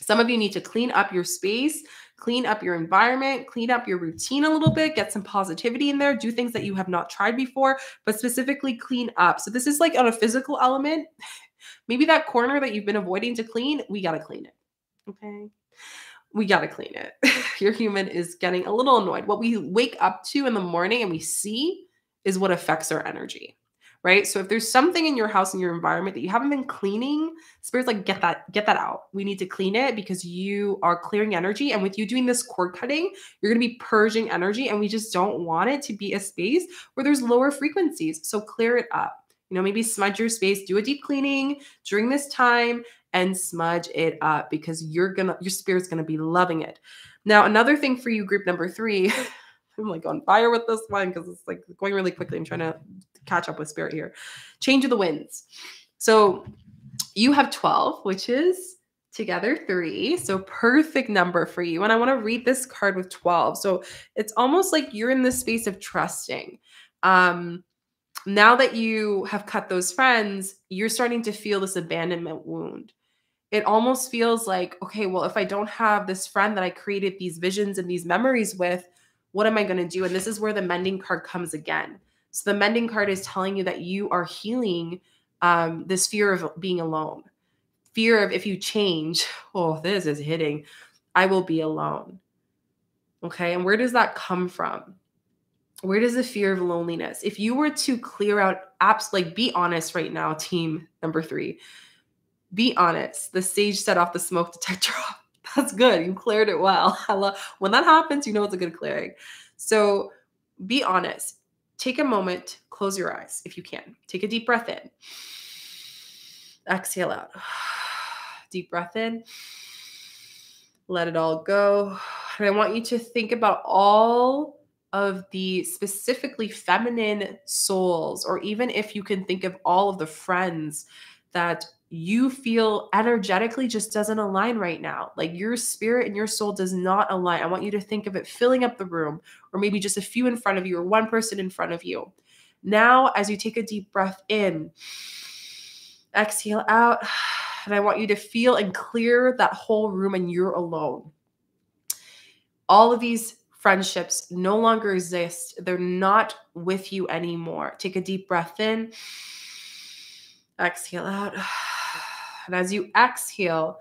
some of you need to clean up your space, clean up your environment, clean up your routine a little bit, get some positivity in there, do things that you have not tried before, but specifically clean up. So this is like on a physical element. Maybe that corner that you've been avoiding to clean, we got to clean it. Okay. We got to clean it. Your human is getting a little annoyed. What we wake up to in the morning and we see is what affects our energy. Right? So if there's something in your house and your environment that you haven't been cleaning, spirit's like, get that out. We need to clean it because you are clearing energy. And with you doing this cord cutting, you're going to be purging energy. And we just don't want it to be a space where there's lower frequencies. So clear it up. Maybe smudge your space, do a deep cleaning during this time and smudge it up because your spirit's going to be loving it. Now, another thing for you, group number 3, I'm like on fire with this one because it's like going really quickly. I'm trying to catch up with spirit here. Change of the winds. So you have 12, which is together 3. So perfect number for you. And I want to read this card with 12. So it's almost like you're in this space of trusting. Now that you have cut those friends, you're starting to feel this abandonment wound. It almost feels like, okay, well, if I don't have this friend that I created these visions and these memories with, what am I going to do? And this is where the mending card comes again. So the mending card is telling you that you are healing this fear of being alone. Fear of if you change, oh, this is hitting, I will be alone. Okay, and where does that come from? Where does the fear of loneliness? If you were to clear out apps, like, be honest right now, team number 3. Be honest. The sage set off the smoke detector off. That's good. You cleared it well. I love when that happens, you know it's a good clearing. So be honest. Take a moment. Close your eyes if you can. Take a deep breath in. Exhale out. Deep breath in. Let it all go. And I want you to think about all of the specifically feminine souls, or even if you can think of all of the friends that you feel energetically just doesn't align right now. Like, your spirit and your soul does not align. I want you to think of it filling up the room, or maybe just a few in front of you, or one person in front of you. Now, as you take a deep breath in, exhale out, and I want you to feel and clear that whole room and you're alone. All of these friendships no longer exist. They're not with you anymore. Take a deep breath in, exhale out. And as you exhale,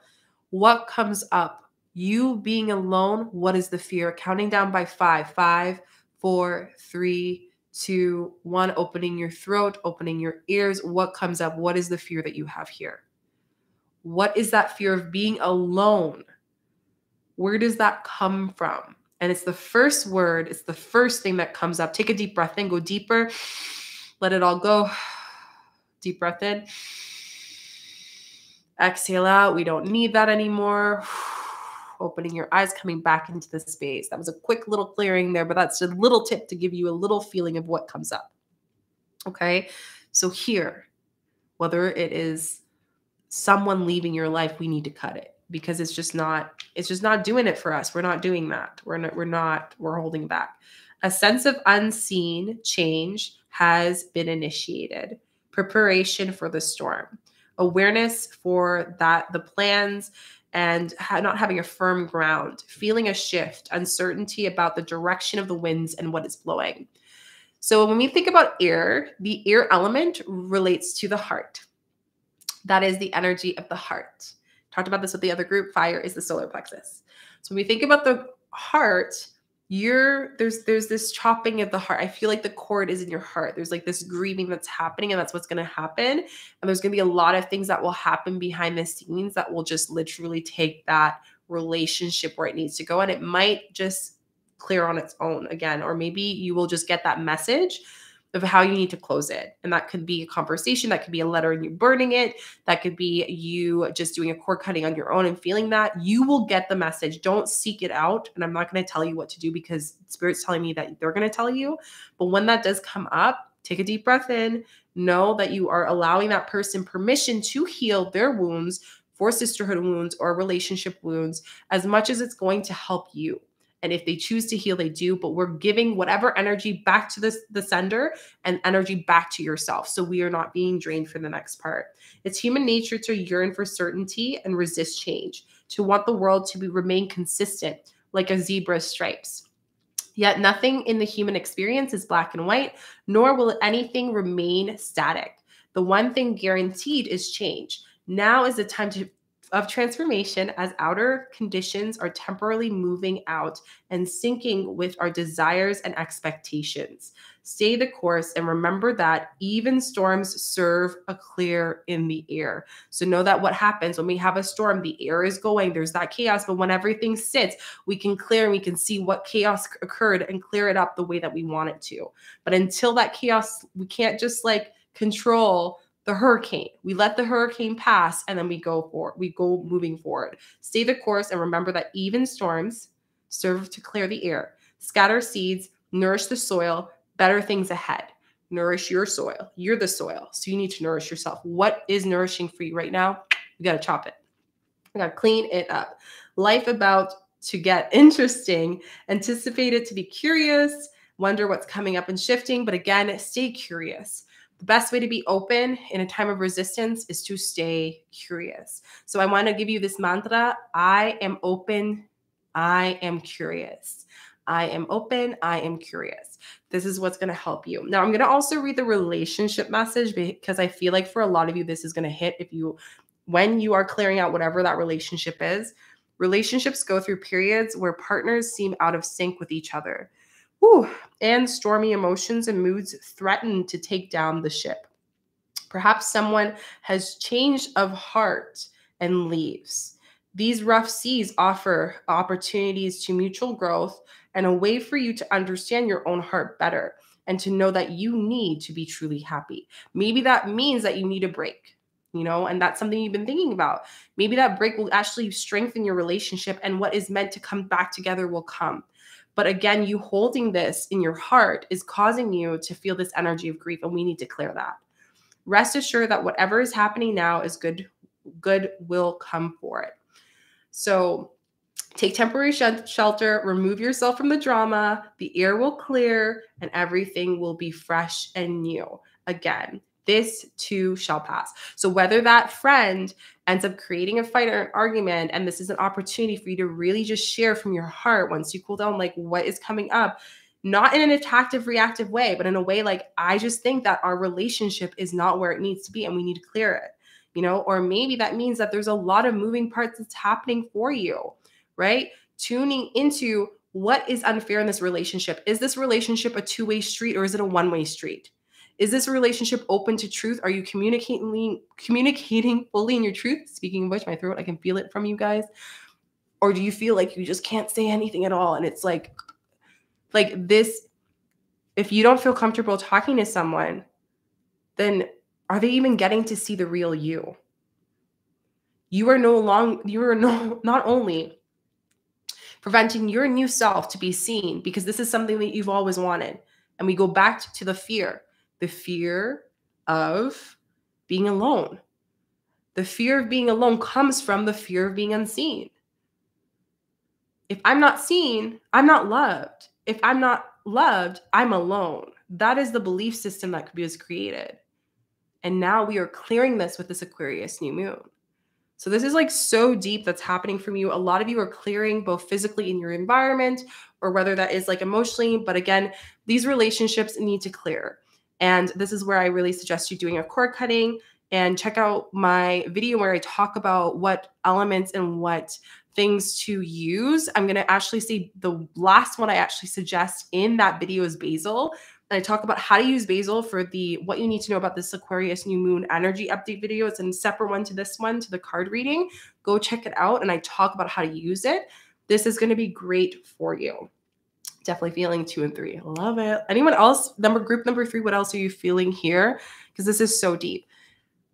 what comes up? You being alone, what is the fear? Counting down by 5. 5, 4, 3, 2, 1. Opening your throat, opening your ears. What comes up? What is the fear that you have here? What is that fear of being alone? Where does that come from? And it's the first word. It's the first thing that comes up. Take a deep breath in. Go deeper. Let it all go. Deep breath in. Exhale out. We don't need that anymore. Opening your eyes, coming back into the space. That was a quick little clearing there, but that's a little tip to give you a little feeling of what comes up. Okay. So here, whether it is someone leaving your life, we need to cut it because it's just not doing it for us. We're not doing that. We're holding back. A sense of unseen change has been initiated. Preparation for the storm. awareness for that, the plans, and not having a firm ground, feeling a shift, uncertainty about the direction of the winds and what is blowing. So when we think about air, the air element relates to the heart. That is the energy of the heart. Talked about this with the other group. Fire is the solar plexus. So when we think about the heart, there's this chopping of the heart. I feel like the cord is in your heart. There's like this grieving that's happening, and that's what's going to happen. And there's going to be a lot of things that will happen behind the scenes that will just literally take that relationship where it needs to go. And it might just clear on its own again, or maybe you will just get that message of how you need to close it. And that could be a conversation, that could be a letter and you burning it, that could be you just doing a cord cutting on your own and feeling that. You will get the message. Don't seek it out. And I'm not going to tell you what to do because Spirit's telling me that they're going to tell you. But when that does come up, take a deep breath in, know that you are allowing that person permission to heal their wounds, for sisterhood wounds or relationship wounds, as much as it's going to help you. And if they choose to heal, they do, but we're giving whatever energy back to the sender and energy back to yourself. So we are not being drained for the next part. It's human nature to yearn for certainty and resist change, to want the world to remain consistent, like a zebra's stripes. Yet nothing in the human experience is black and white, nor will anything remain static. The one thing guaranteed is change. Now is the time of transformation, as outer conditions are temporarily moving out and syncing with our desires and expectations. Stay the course and remember that even storms serve a clear in the air. So know that what happens when we have a storm, the air is going, there's that chaos, but when everything sits, we can clear and we can see what chaos occurred and clear it up the way that we want it to. But until that chaos, we can't just like control the hurricane. We let the hurricane pass and then we go moving forward. Stay the course and remember that even storms serve to clear the air, scatter seeds, nourish the soil, better things ahead. Nourish your soil. You're the soil. So you need to nourish yourself. What is nourishing for you right now? You got to chop it. You got to clean it up. Life about to get interesting. Anticipate it to be curious. Wonder what's coming up and shifting. But again, stay curious. The best way to be open in a time of resistance is to stay curious. So I want to give you this mantra. I am open. I am curious. I am open. I am curious. This is what's going to help you. Now, I'm going to also read the relationship message because I feel like for a lot of you, this is going to hit when you are clearing out whatever that relationship is. Relationships go through periods where partners seem out of sync with each other. And stormy emotions and moods threaten to take down the ship. Perhaps someone has changed of heart and leaves. These rough seas offer opportunities to mutual growth and a way for you to understand your own heart better and to know that you need to be truly happy. Maybe that means that you need a break, and that's something you've been thinking about. Maybe that break will actually strengthen your relationship and what is meant to come back together will come. But again, you holding this in your heart is causing you to feel this energy of grief, and we need to clear that. Rest assured that whatever is happening now is good will come for it. So take temporary shelter, remove yourself from the drama, the air will clear, and everything will be fresh and new. Again, this too shall pass. So whether that friend ends up creating a fight or an argument, and this is an opportunity for you to really just share from your heart once you cool down, like what is coming up, not in an attactive, reactive way, but in a way like, I just think that our relationship is not where it needs to be and we need to clear it, or maybe that means that there's a lot of moving parts that's happening for you, right? Tuning into what is unfair in this relationship. Is this relationship a two-way street or is it a one-way street? Is this relationship open to truth? Are you communicating fully in your truth? Speaking of which, my throat, I can feel it from you guys. Or do you feel like you just can't say anything at all? And it's like this, if you don't feel comfortable talking to someone, then are they even getting to see the real you? You are not only preventing your new self to be seen, because this is something that you've always wanted. And we go back to the fear of being alone. The fear of being alone comes from the fear of being unseen. If I'm not seen, I'm not loved. If I'm not loved, I'm alone. That is the belief system that was created. And now we are clearing this with this Aquarius new moon. So this is like so deep that's happening from you. A lot of you are clearing both physically in your environment or whether that is like emotionally. But again, these relationships need to clear. And this is where I really suggest you doing a cord cutting and check out my video where I talk about what elements and what things to use. I'm going to actually say the last one I actually suggest in that video is basil. And I talk about how to use basil for the what you need to know about this Aquarius new moon energy update video. It's a separate one to this one, to the card reading. Go check it out. And I talk about how to use it. This is going to be great for you. Definitely feeling 2 and 3. Love it. Anyone else? Group number 3, what else are you feeling here? Because this is so deep.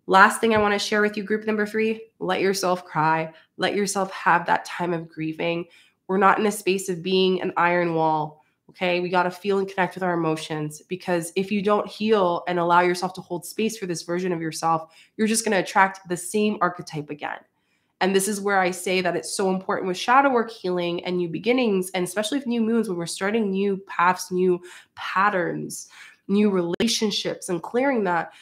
Last thing I want to share with you, group number 3, let yourself cry. Let yourself have that time of grieving. We're not in a space of being an iron wall. Okay, we got to feel and connect with our emotions, because if you don't heal and allow yourself to hold space for this version of yourself, you're just going to attract the same archetype again. And this is where I say that it's so important with shadow work healing and new beginnings, and especially with new moons, when we're starting new paths, new patterns, new relationships, and clearing that,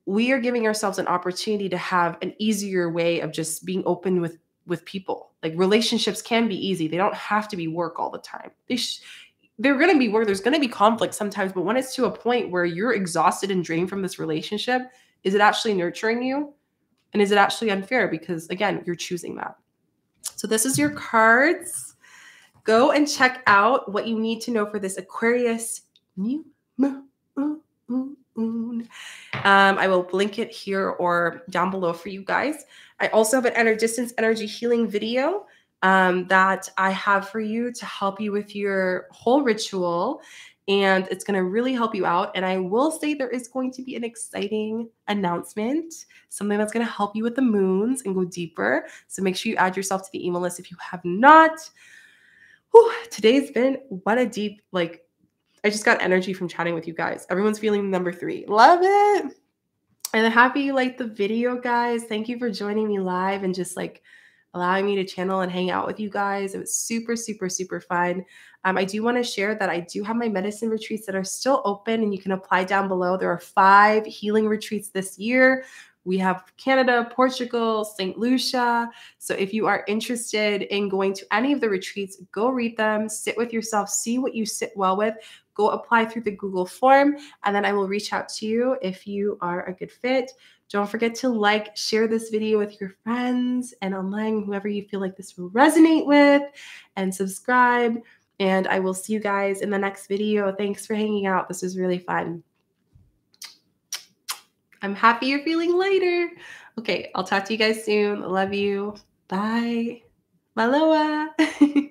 we are giving ourselves an opportunity to have an easier way of just being open with people. Like relationships can be easy. They don't have to be work all the time. They're going to be work. There's going to be conflict sometimes, but when it's to a point where you're exhausted and drained from this relationship, is it actually nurturing you? And is it actually unfair? Because again, you're choosing that. So this is your cards. Go and check out what you need to know for this Aquarius new moon. I will link it here or down below for you guys. I also have an distance energy healing video that I have for you to help you with your whole ritual. And it's going to really help you out. And I will say there is going to be an exciting announcement, something that's going to help you with the moons and go deeper. So make sure you add yourself to the email list if you have not. Whew, today's been what a deep, like, I just got energy from chatting with you guys. Everyone's feeling number 3. Love it. And I'm happy you liked the video, guys. Thank you for joining me live and just like allowing me to channel and hang out with you guys. It was super, super, super fun. I do want to share that I do have my medicine retreats that are still open, and you can apply down below. There are 5 healing retreats this year. We have Canada, Portugal, St. Lucia. So if you are interested in going to any of the retreats, go read them, sit with yourself, see what you sit well with, go apply through the Google form, and then I will reach out to you if you are a good fit. Don't forget to like, share this video with your friends and online, whoever you feel like this will resonate with, and subscribe. And I will see you guys in the next video. Thanks for hanging out. This was really fun. I'm happy you're feeling lighter. Okay, I'll talk to you guys soon. Love you. Bye. Maloa.